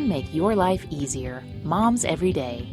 can make your life easier. Moms Every Day.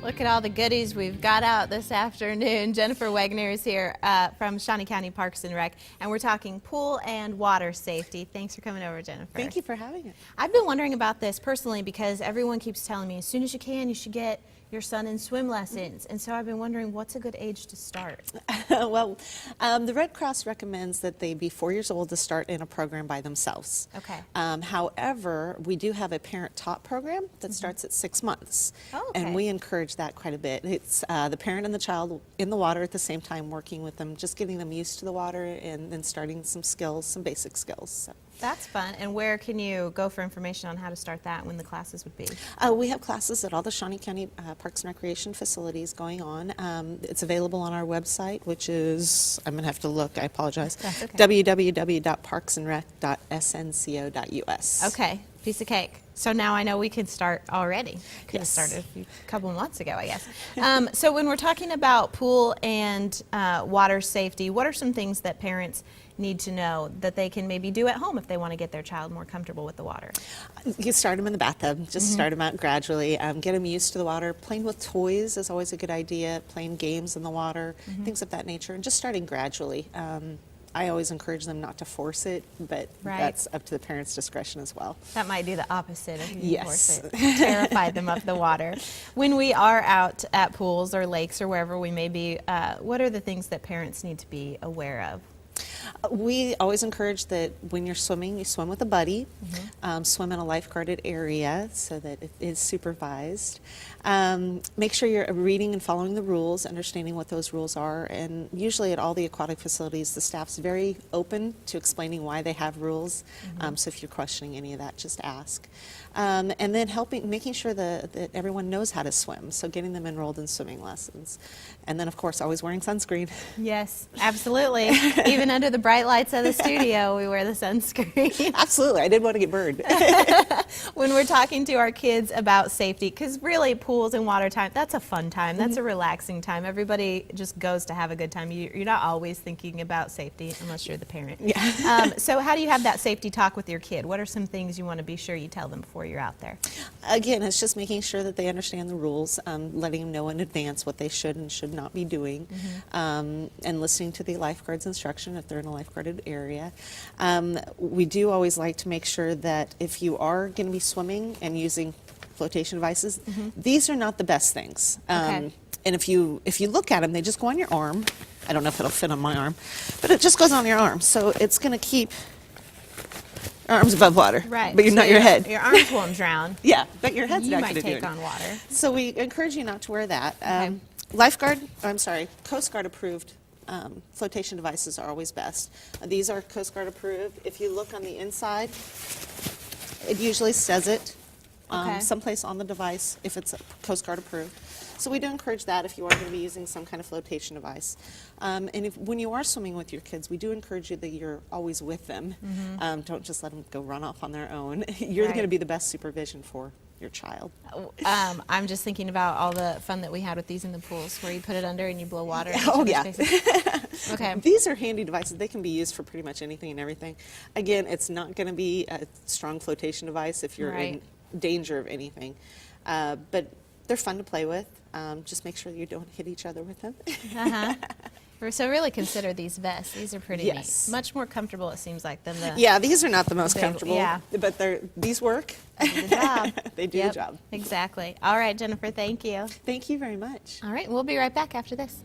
Look at all the goodies we've got out this afternoon. Jennifer Wagner is here from Shawnee County Parks and Rec, and we're talking pool and water safety. Thanks for coming over, Jennifer. Thank you for having us. I've been wondering about this personally because everyone keeps telling me as soon as you can, you should get your son in swim lessons. And so I've been wondering, what's a good age to start? Well, the Red Cross recommends that they be 4 years old to start in a program by themselves. Okay. However, we do have a parent-taught program that starts at 6 months. Oh, okay. And we encourage that quite a bit. It's the parent and the child in the water at the same time, working with them, just getting them used to the water and then starting some skills, some basic skills. So. That's fun. And where can you go for information on how to start that, when the classes would be? We have classes at all the Shawnee County Parks and Recreation facilities going on. It's available on our website, which is, I'm going to have to look, I apologize, That's okay. www.parksandrec.snco.us. Okay, piece of cake. So now I know we can start already. Could have Yes. started a couple of months ago, I guess. So when we're talking about pool and water safety, what are some things that parents need to know that they can maybe do at home if they want to get their child more comfortable with the water? You start them in the bathtub, just start them out gradually, get them used to the water. Playing with toys is always a good idea, playing games in the water, things of that nature, and just starting gradually. I always encourage them not to force it, but Right. that's up to the parent's discretion as well. That might do the opposite if you Yes. force it. Terrify them of the water. When we are out at pools or lakes or wherever we may be, what are the things that parents need to be aware of? We always encourage that when you're swimming, you swim with a buddy, swim in a lifeguarded area so that it is supervised. Make sure you're reading and following the rules, understanding what those rules are, and usually at all the aquatic facilities, the staff's very open to explaining why they have rules, so if you're questioning any of that, just ask. And then making sure that everyone knows how to swim, so getting them enrolled in swimming lessons. And then, of course, always wearing sunscreen. Yes, absolutely. Even under the bright lights of the studio, we wear the sunscreen. Absolutely, I didn't want to get burned. When we're talking to our kids about safety, because really pools and water time, that's a fun time. That's a relaxing time. Everybody just goes to have a good time. You're not always thinking about safety unless you're the parent. Yeah. So how do you have that safety talk with your kid? What are some things you want to be sure you tell them before you're out there? Again, it's just making sure that they understand the rules, letting them know in advance what they should and should not be doing, and listening to the lifeguard's instruction if they're in a lifeguarded area. We do always like to make sure that if you are going to be swimming and using flotation devices, these are not the best things. Okay. And if you look at them, they just go on your arm. I don't know if it'll fit on my arm, but it just goes on your arm. So it's going to keep your arms above water, Right. but you're So not your head. Your arms won't drown. Yeah, but your head's You not might going to do take it. on water. So we encourage you not to wear that. Okay. Coast Guard approved flotation devices are always best. These are Coast Guard approved. If you look on the inside, it usually says it Okay. someplace on the device if it's Coast Guard approved. So we do encourage that if you are going to be using some kind of flotation device. And when you are swimming with your kids, we do encourage you that you're always with them. Don't just let them go run off on their own. You're Right. going to be the best supervision for your child. I'm just thinking about all the fun that we had with these in the pools, where you put it under and you blow water. in Oh, each yeah. other's faces. Okay. These are handy devices. They can be used for pretty much anything and everything. Again, it's not going to be a strong flotation device if you're Right. in danger of anything. But they're fun to play with. Just make sure you don't hit each other with them. So really consider these vests. These are pretty Yes. neat. Much more comfortable, it seems like, than the Yeah, these are not the most They- comfortable, yeah. but these work. the job. They do Yep, the job. Exactly. All right, Jennifer, thank you. Thank you very much. All right, we'll be right back after this.